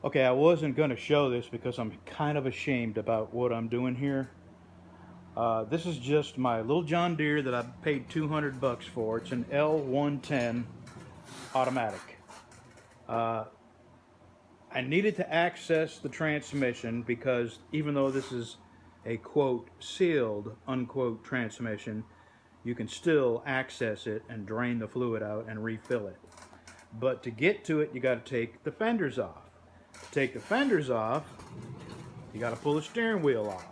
Okay, I wasn't going to show this because I'm kind of ashamed about what I'm doing here. This is just my little John Deere that I paid 200 bucks for. It's an L110 automatic. Uh, I needed to access the transmission because even though this is a quote sealed unquote transmission, you can still access it and drain the fluid out and refill it. But to get to it, you got to take the fenders off. To take the fenders off, you got to pull the steering wheel off.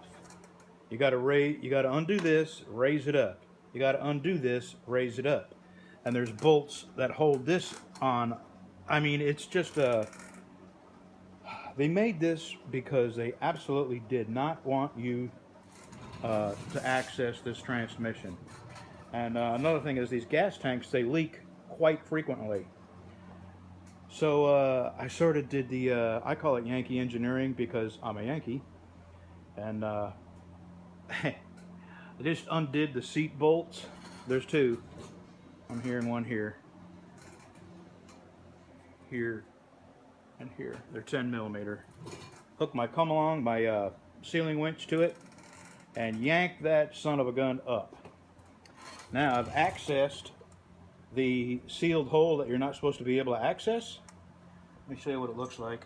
You got to undo this, raise it up. You got to undo this, raise it up. And there's bolts that hold this on. I mean, it's just a. They made this because they absolutely did not want you to access this transmission. And another thing is these gas tanks, they leak quite frequently. So I sort of did I call it Yankee engineering because I'm a Yankee. And I just undid the seat bolts. There's two. I'm here and one here. Here and here. They're 10 millimeter. Hook my come along, my ceiling winch to it, and yank that son of a gun up. Now I've accessed the sealed hole that you're not supposed to be able to access. Let me show you what it looks like.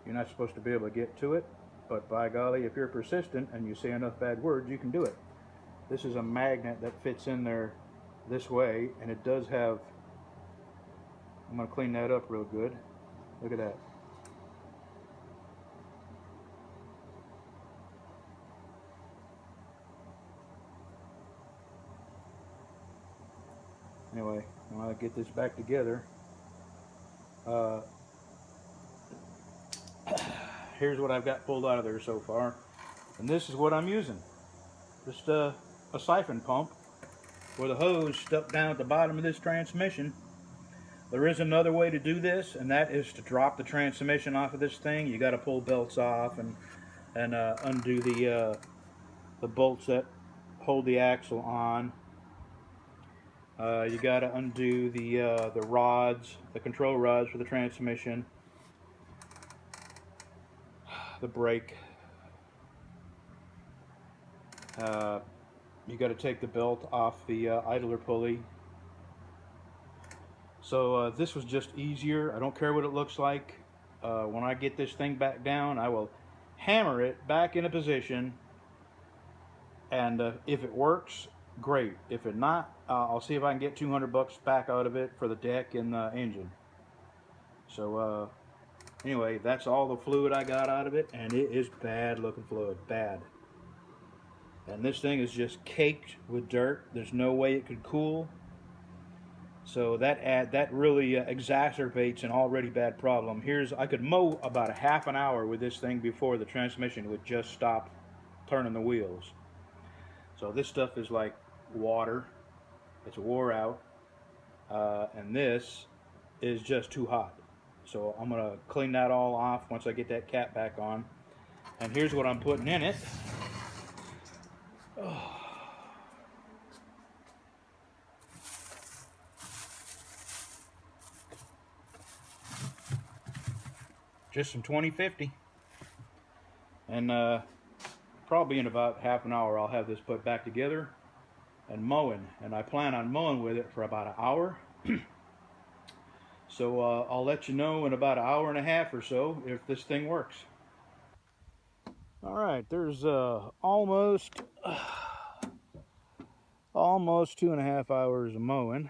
You're not supposed to be able to get to it, but by golly, if you're persistent and you say enough bad words, you can do it. This is a magnet that fits in there this way, and it does have, I'm going to clean that up real good. Look at that. Anyway, when I get this back together, here's what I've got pulled out of there so far. And this is what I'm using. Just a siphon pump with a hose stuck down at the bottom of this transmission. There is another way to do this, and that is to drop the transmission off of this thing. You got to pull belts off and undo the bolts that hold the axle on. You got to undo the rods, the control rods for the transmission, the brake. You got to take the belt off the idler pulley. So this was just easier. I don't care what it looks like. When I get this thing back down, I will hammer it back into position, and if it works, great. If it not, I'll see if I can get 200 bucks back out of it for the deck and the engine. So anyway, that's all the fluid I got out of it, and it is bad looking fluid, bad. And this thing is just caked with dirt. There's no way it could cool. So that really exacerbates an already bad problem. I could mow about a half an hour with this thing before the transmission would just stop turning the wheels. So this stuff is like water. It's wore out. And this is just too hot. So I'm going to clean that all off once I get that cap back on. And here's what I'm putting in it. Oh. Just some 2050. And probably in about half an hour I'll have this put back together and mowing. And I plan on mowing with it for about an hour. So I'll let you know in about an hour and a half or so if this thing works. All right, there's almost 2.5 hours of mowing.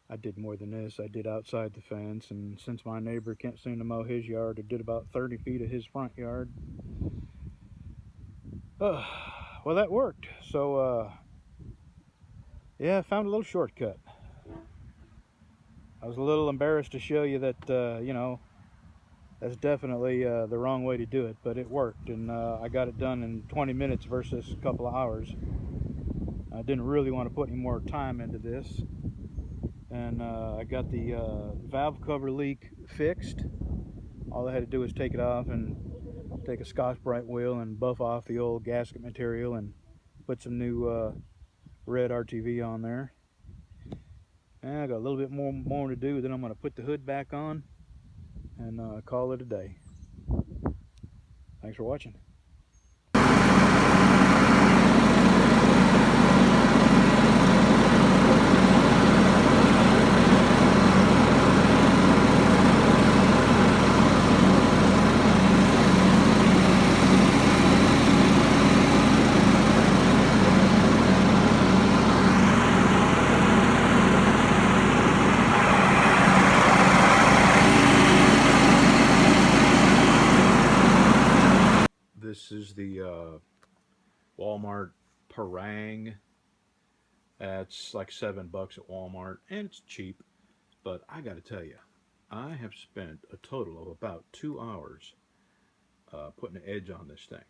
I did more than this. I did outside the fence, and since my neighbor can't seem to mow his yard, I did about 30 feet of his front yard. Well, that worked. So yeah, I found a little shortcut. I was a little embarrassed to show you that, you know, that's definitely the wrong way to do it, but it worked, and I got it done in 20 minutes versus a couple of hours. I didn't really want to put any more time into this, and I got the valve cover leak fixed. All I had to do was take it off and take a Scotch-Brite wheel and buff off the old gasket material and put some new red RTV on there. And I got a little bit more to do. Then I'm going to put the hood back on and call it a day. Thanks for watching. This is the Walmart Parang. It's like $7 at Walmart, and it's cheap. But I got to tell you, I have spent a total of about 2 hours putting an edge on this thing.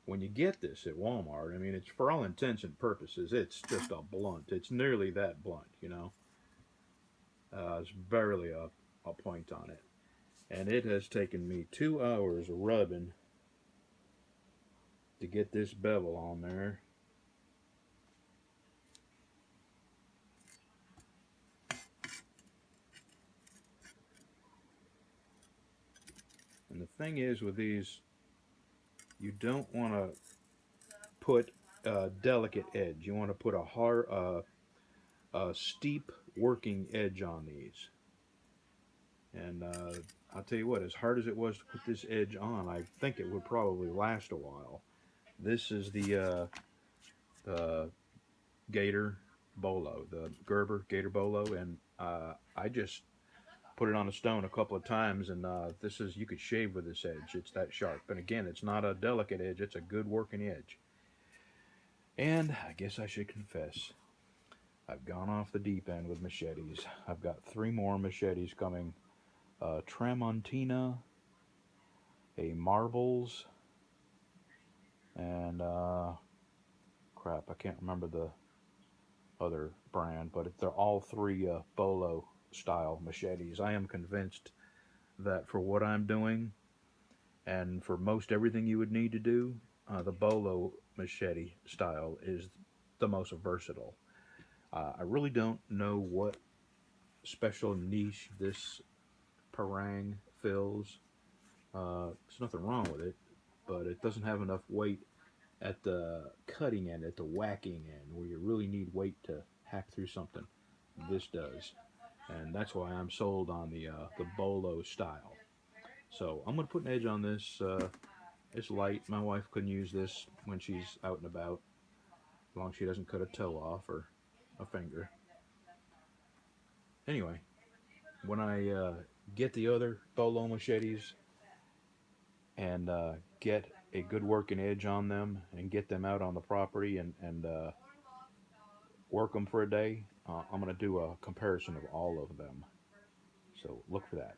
When you get this at Walmart, I mean, it's for all intents and purposes, it's just a blunt. It's nearly that blunt, you know. There's barely a point on it. And it has taken me 2 hours rubbing to get this bevel on there. And the thing is with these, you don't want to put a delicate edge. You want to put a hard, steep working edge on these. And I'll tell you what, as hard as it was to put this edge on, I think it would probably last a while. This is the Gator Bolo, the Gerber Gator Bolo, and I just put it on a stone a couple of times, and this is, you could shave with this edge. It's that sharp. And again, it's not a delicate edge, it's a good working edge. And I guess I should confess, I've gone off the deep end with machetes. I've got 3 more machetes coming. Tramontina, a Marvels, and crap, I can't remember the other brand, but they're all 3 Bolo style machetes. I am convinced that for what I'm doing and for most everything you would need to do, the Bolo machete style is the most versatile. I really don't know what special niche this Parang fills. There's nothing wrong with it, but it doesn't have enough weight at the cutting end, at the whacking end, where you really need weight to hack through something. This does, and that's why I'm sold on the Bolo style. So I'm gonna put an edge on this. It's light. My wife can use this when she's out and about, as long as she doesn't cut a toe off or a finger. Anyway, when I get the other Bolo machetes and get a good working edge on them and get them out on the property and work them for a day, I'm going to do a comparison of all of them. So look for that.